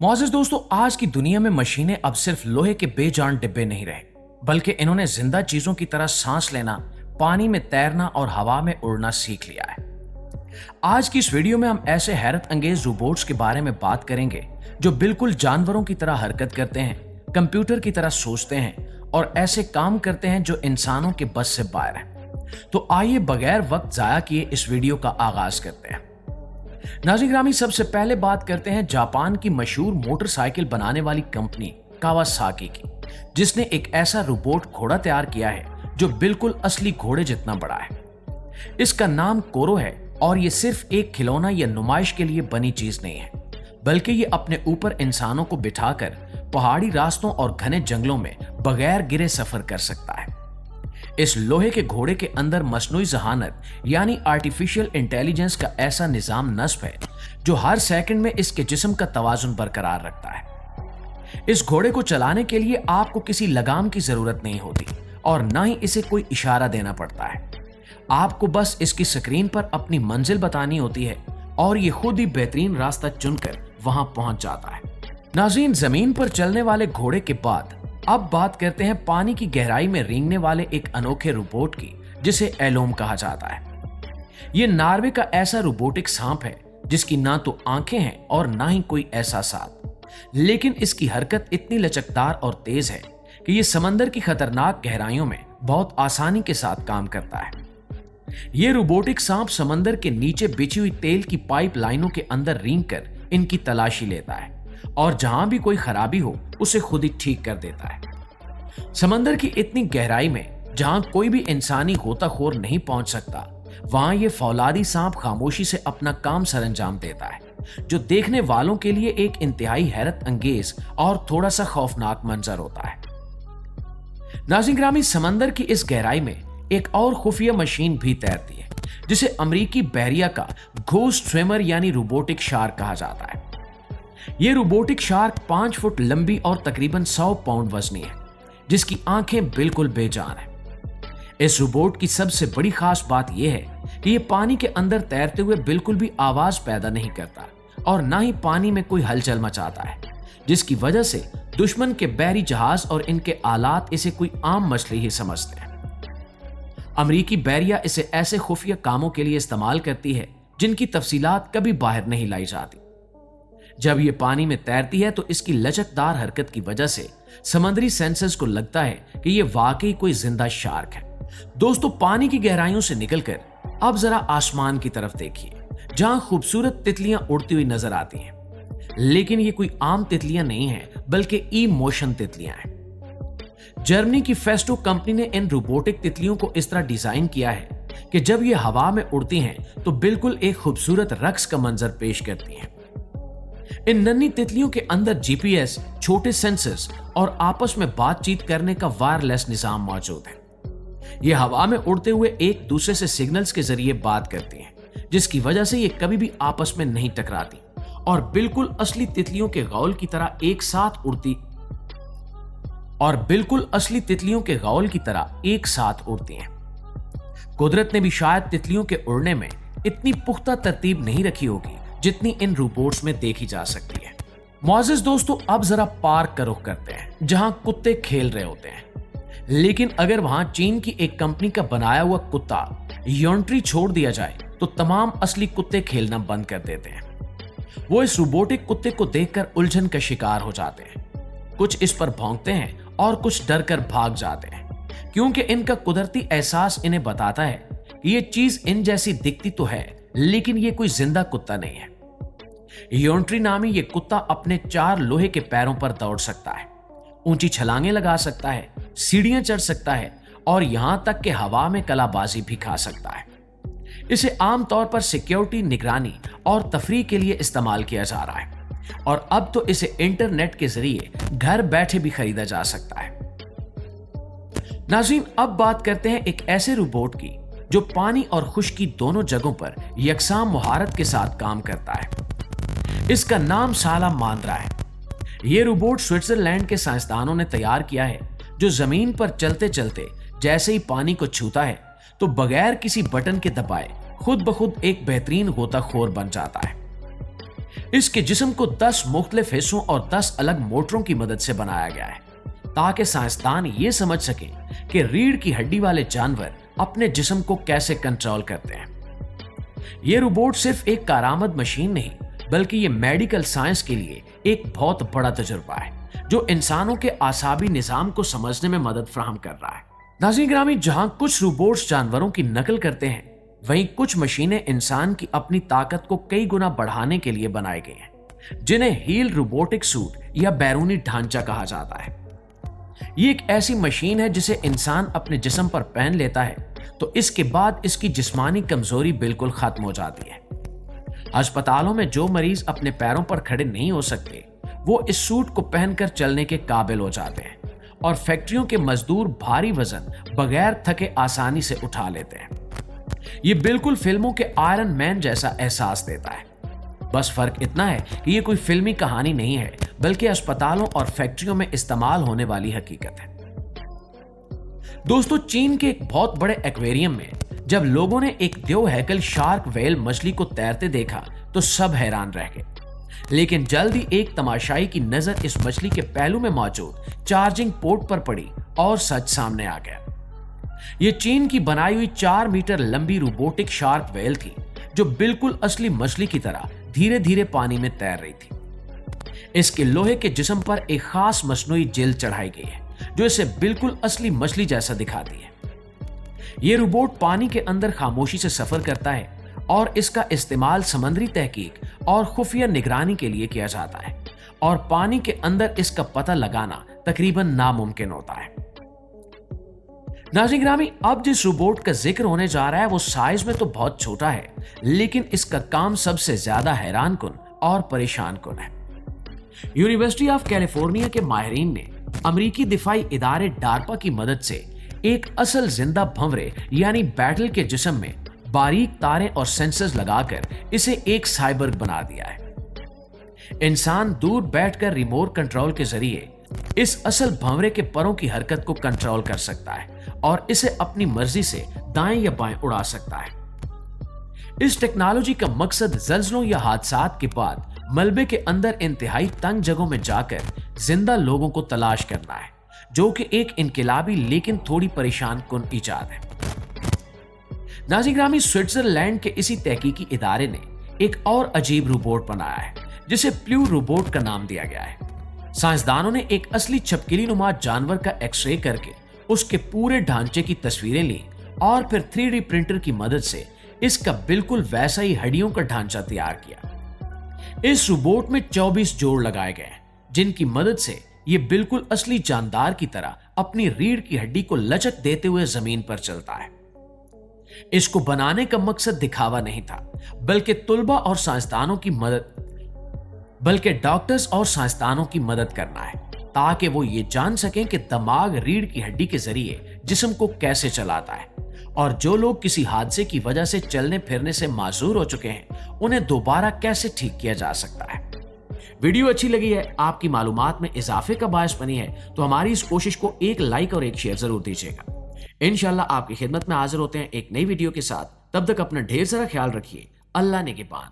मोअज़्ज़िज़ दोस्तों, आज की दुनिया में मशीनें अब सिर्फ लोहे के बेजान डिब्बे नहीं रहे, बल्कि इन्होंने जिंदा चीजों की तरह सांस लेना, पानी में तैरना और हवा में उड़ना सीख लिया है। आज की इस वीडियो में हम ऐसे हैरत अंगेज रोबोट्स के बारे में बात करेंगे जो बिल्कुल जानवरों की तरह हरकत करते हैं, कंप्यूटर की तरह सोचते हैं और ऐसे काम करते हैं जो इंसानों के बस से बाहर है। तो आइए बगैर वक्त जाया किए इस वीडियो का आगाज करते हैं। नाज़रीन ग्रामी, सबसे पहले बात करते हैं जापान की मशहूर मोटरसाइकिल बनाने वाली कंपनी कावासाकी की, जिसने एक ऐसा रोबोट घोड़ा तैयार किया है जो बिल्कुल असली घोड़े जितना बड़ा है। इसका नाम कोरो है और ये सिर्फ एक खिलौना या नुमाइश के लिए बनी चीज नहीं है, बल्कि ये अपने ऊपर इंसानों को बिठाकर पहाड़ी रास्तों और घने जंगलों में बगैर गिरे सफर कर सकता है। इस लोहे के घोड़े के अंदर मसनूई ज़हानत यानी आर्टिफिशियल इंटेलिजेंस का ऐसा निजाम नस्ब है जो हर सेकंड में इसके जिस्म का तवाजुन बरकरार रखता है। इस घोड़े को चलाने के लिए आपको किसी लगाम की जरूरत नहीं होती और ना ही इसे कोई इशारा देना पड़ता है। आपको बस इसकी स्क्रीन पर अपनी मंजिल बतानी होती है और ये खुद ही बेहतरीन रास्ता चुनकर वहां पहुंच जाता है। नाज़रीन, जमीन पर चलने वाले घोड़े के बाद अब बात करते हैं पानी की गहराई में रेंगने वाले एक अनोखे रोबोट की, जिसे एलोम कहा जाता है। यह नॉर्वे का ऐसा रोबोटिक सांप है जिसकी ना तो आंखें हैं और ना ही कोई एहसासात, लेकिन इसकी हरकत इतनी लचकदार और तेज है कि यह समंदर की खतरनाक गहराइयों में बहुत आसानी के साथ काम करता है। यह रोबोटिक सांप समंदर के नीचे बिछी हुई तेल की पाइप लाइनों के अंदर रेंगकर इनकी तलाशी लेता है और जहां भी कोई खराबी हो उसे खुद ही ठीक कर देता है। समंदर की इतनी गहराई में जहां कोई भी इंसानी गोताखोर नहीं पहुंच सकता, वहां ये फौलादी सांप खामोशी से अपना काम सरंजाम देता है, जो देखने वालों के लिए एक इंतहाई हैरत अंगेज और थोड़ा सा खौफनाक मंजर होता है। नाज़रीन ग्रामी, समंदर की इस गहराई में एक और खुफिया मशीन भी तैरती है, जिसे अमेरिकी बहरिया का घोस्ट स्विमर यानी रोबोटिक शार्क कहा जाता है। यह रोबोटिक शार्क 5 फुट लंबी और तकरीबन 100 पाउंड वजनी है, जिसकी आंखें बिल्कुल बेजान हैं। इस रोबोट की सबसे बड़ी खास बात यह है कि यह पानी के अंदर तैरते हुए बिल्कुल भी आवाज पैदा नहीं करता और ना ही पानी में कोई हलचल मचाता है, जिसकी वजह से दुश्मन के बहरी जहाज और इनके आलात इसे कोई आम मछली ही समझते हैं। अमेरिकी बहरिया इसे ऐसे खुफिया कामों के लिए इस्तेमाल करती है जिनकी तफसीलात कभी बाहर नहीं लाई जाती। जब ये पानी में तैरती है तो इसकी लचकदार हरकत की वजह से समुद्री सेंसर्स को लगता है कि ये वाकई कोई जिंदा शार्क है। दोस्तों, पानी की गहराइयों से निकलकर अब जरा आसमान की तरफ देखिए, जहां खूबसूरत तितलियां उड़ती हुई नजर आती हैं। लेकिन ये कोई आम तितलियां नहीं है, बल्कि ई मोशन तितलियां हैं। जर्मनी की फेस्टो कंपनी ने इन रोबोटिक तितलियों को इस तरह डिजाइन किया है कि जब ये हवा में उड़ती हैं तो बिल्कुल एक खूबसूरत रक्स का मंजर पेश करती हैं। इन नन्ही तितलियों के अंदर जीपीएस, छोटे सेंसर्स और आपस में बातचीत करने का वायरलेस निजाम मौजूद है। ये हवा में उड़ते हुए एक दूसरे से सिग्नल्स के जरिए बात करती हैं, जिसकी वजह से ये कभी भी आपस में नहीं टकराती और बिल्कुल असली तितलियों के गौल की तरह एक साथ उड़ती हैं। कुदरत ने भी शायद तितलियों के उड़ने में इतनी पुख्ता तरतीब नहीं रखी होगी जितनी इन रोबोट्स में देखी जा सकती है। मोअज़्ज़िज़ दोस्तों, अब जरा पार्क का रुख करते हैं जहां कुत्ते खेल रहे होते हैं। लेकिन अगर वहां चीन की एक कंपनी का बनाया हुआ कुत्ता योंट्री छोड़ दिया जाए तो तमाम असली कुत्ते खेलना बंद कर देते हैं। वो इस रोबोटिक कुत्ते को देखकर उलझन का शिकार हो जाते हैं। कुछ इस पर भौंकते हैं और कुछ डर कर भाग जाते हैं, क्योंकि इनका कुदरती एहसास इन्हें बताता है कि ये चीज इन जैसी दिखती तो है, लेकिन ये कोई जिंदा कुत्ता नहीं है। योंट्री नामी ये कुत्ता अपने 4 लोहे के पैरों पर दौड़ सकता है, ऊंची छलांगे लगा सकता है, सीढ़ियां चढ़ सकता है और यहां तक कि हवा में कलाबाजी भी खा सकता है। इसे आमतौर पर सिक्योरिटी, निगरानी और तफरीह के लिए इस्तेमाल किया जा रहा है और अब तो इसे इंटरनेट के जरिए घर बैठे भी खरीदा जा सकता है। नाज़रीन, अब बात करते हैं एक ऐसे रोबोट की जो पानी और खुश्की दोनों जगहों पर यकसां मुहारत के साथ काम करता है। इसका नाम सालामांद्रा है। यह रोबोट स्विट्जरलैंड के साइंसदानों ने तैयार किया है, जो जमीन पर चलते चलते जैसे ही पानी को छूता है तो बगैर किसी बटन के दबाए खुद ब खुद एक बेहतरीन गोताखोर बन जाता है। इसके जिस्म को 10 मुख्तलिफ हिस्सों और 10 अलग मोटरों की मदद से बनाया गया है ताकि साइंसदान ये समझ सकें कि रीढ़ की हड्डी वाले जानवर अपने जिस्म को कैसे कंट्रोल करते हैं। ये रोबोट सिर्फ एक कारआमद मशीन नहीं बल्कि ये मेडिकल साइंस के लिए एक बहुत बड़ा तजुर्बा है जो इंसानों के आसाबी निजाम को समझने में मदद फराहम कर रहा है। नाज़रीन गिरामी, जहां कुछ रोबोट्स जानवरों की नकल करते हैं, वहीं कुछ मशीनें इंसान की अपनी ताकत को कई गुना बढ़ाने के लिए बनाई गई हैं, जिन्हें हील रोबोटिक सूट या बैरूनी ढांचा कहा जाता है। ये एक ऐसी मशीन है जिसे इंसान अपने जिस्म पर पहन लेता है तो इसके बाद इसकी जिस्मानी कमजोरी बिल्कुल खत्म हो जाती है। अस्पतालों में जो मरीज अपने पैरों पर खड़े नहीं हो सकते, वो इस सूट को पहनकर चलने के काबिल हो जाते हैं और फैक्ट्रियों के मजदूर भारी वजन बगैर थके आसानी से उठा लेते हैं। ये बिल्कुल फिल्मों के आयरन मैन जैसा एहसास देता है। बस फर्क इतना है कि ये कोई फिल्मी कहानी नहीं है बल्कि अस्पतालों और फैक्ट्रियों में इस्तेमाल होने वाली हकीकत है। दोस्तों, चीन के एक बहुत बड़े एक्वेरियम में जब लोगों ने एक देव हैकल शार्क व्हेल मछली को तैरते देखा तो सब हैरान रह गए। लेकिन जल्द ही एक तमाशाई की नजर इस मछली के पहलू में मौजूद चार्जिंग पोर्ट पर पड़ी और सच सामने आ गया। ये चीन की बनाई हुई 4 मीटर लंबी रोबोटिक शार्क व्हेल थी जो बिल्कुल असली मछली की तरह धीरे धीरे पानी में तैर रही थी। इसके लोहे के जिस्म पर एक खास मसनूई जेल चढ़ाई गई है जो इसे बिल्कुल असली मछली जैसा दिखाती है। यह रोबोट पानी के अंदर खामोशी से सफर करता है और इसका इस्तेमाल समुद्री तहकीक और खुफिया निगरानी के लिए किया जाता है और पानी के अंदर इसका पता लगाना तकरीबन नामुमकिन होता है। नाज़रीन गिरामी, अब जिस रोबोट का जिक्र होने जा रहा है वो साइज में तो बहुत छोटा है, लेकिन इसका काम सबसे ज्यादा हैरान कुन और परेशान कुन है। यूनिवर्सिटी ऑफ कैलिफोर्निया के माहिरीन ने अमेरिकी दिफाई इदारे डार्पा की मदद से एक असल जिंदा भंवरे यानी बैटल के जिस्म में बारीक तारे और सेंसर्स लगाकर इसे एक साइबर्ग बना दिया है। इंसान दूर बैठकर रिमोट कंट्रोल के जरिए इस असल भंवरे के परों की हरकत को कंट्रोल कर सकता है और इसे अपनी मर्जी से दाएं या बाएं उड़ा सकता है। इस टेक्नोलॉजी का मकसद ज़ल्ज़लों या हादसात के बाद मलबे के अंदर इंतहाई तंग जगहों में जाकर जिंदा लोगों को तलाश करना है, जो कि एक इनकलाबी लेकिन थोड़ी परेशान कुन इजाद है। नाज़रीन गिरामी, स्विट्जरलैंड के इसी तहकीकी इदारे ने एक और अजीब रोबोट बनाया है जिसे प्लू रोबोट का नाम दिया गया है। साइंसदानों ने एक असली छपकिली नुमा जानवर का एक्सरे करके उसके पूरे ढांचे की तस्वीरें ली और फिर 3D प्रिंटर की मदद से इसका बिल्कुल वैसा ही हड्डियों का ढांचा तैयार किया। इस रोबोट में 24 जोड़ लगाए गए हैं जिनकी मदद से ये बिल्कुल असली जानदार की तरह अपनी रीढ़ की हड्डी को लचक देते हुए जमीन पर चलता है। इसको बनाने का मकसद दिखावा नहीं था बल्कि तुलबा और साइंसदानों की मदद डॉक्टर्स और साइंसदानों की मदद करना है ताकि वो ये जान सकें कि दिमाग रीढ़ की हड्डी के जरिए जिस्म को कैसे चलाता है और जो लोग किसी हादसे की वजह से चलने फिरने से माजूर हो चुके हैं उन्हें दोबारा कैसे ठीक किया जा सकता है। वीडियो अच्छी लगी है, आपकी मालूमात में इजाफे का बायस बनी है तो हमारी इस कोशिश को एक लाइक और एक शेयर जरूर दीजिएगा। इंशाल्लाह आपकी खिदमत में हाजिर होते हैं एक नई वीडियो के साथ। तब तक अपना ढेर सारा ख्याल रखिए। अल्लाह निगहबान।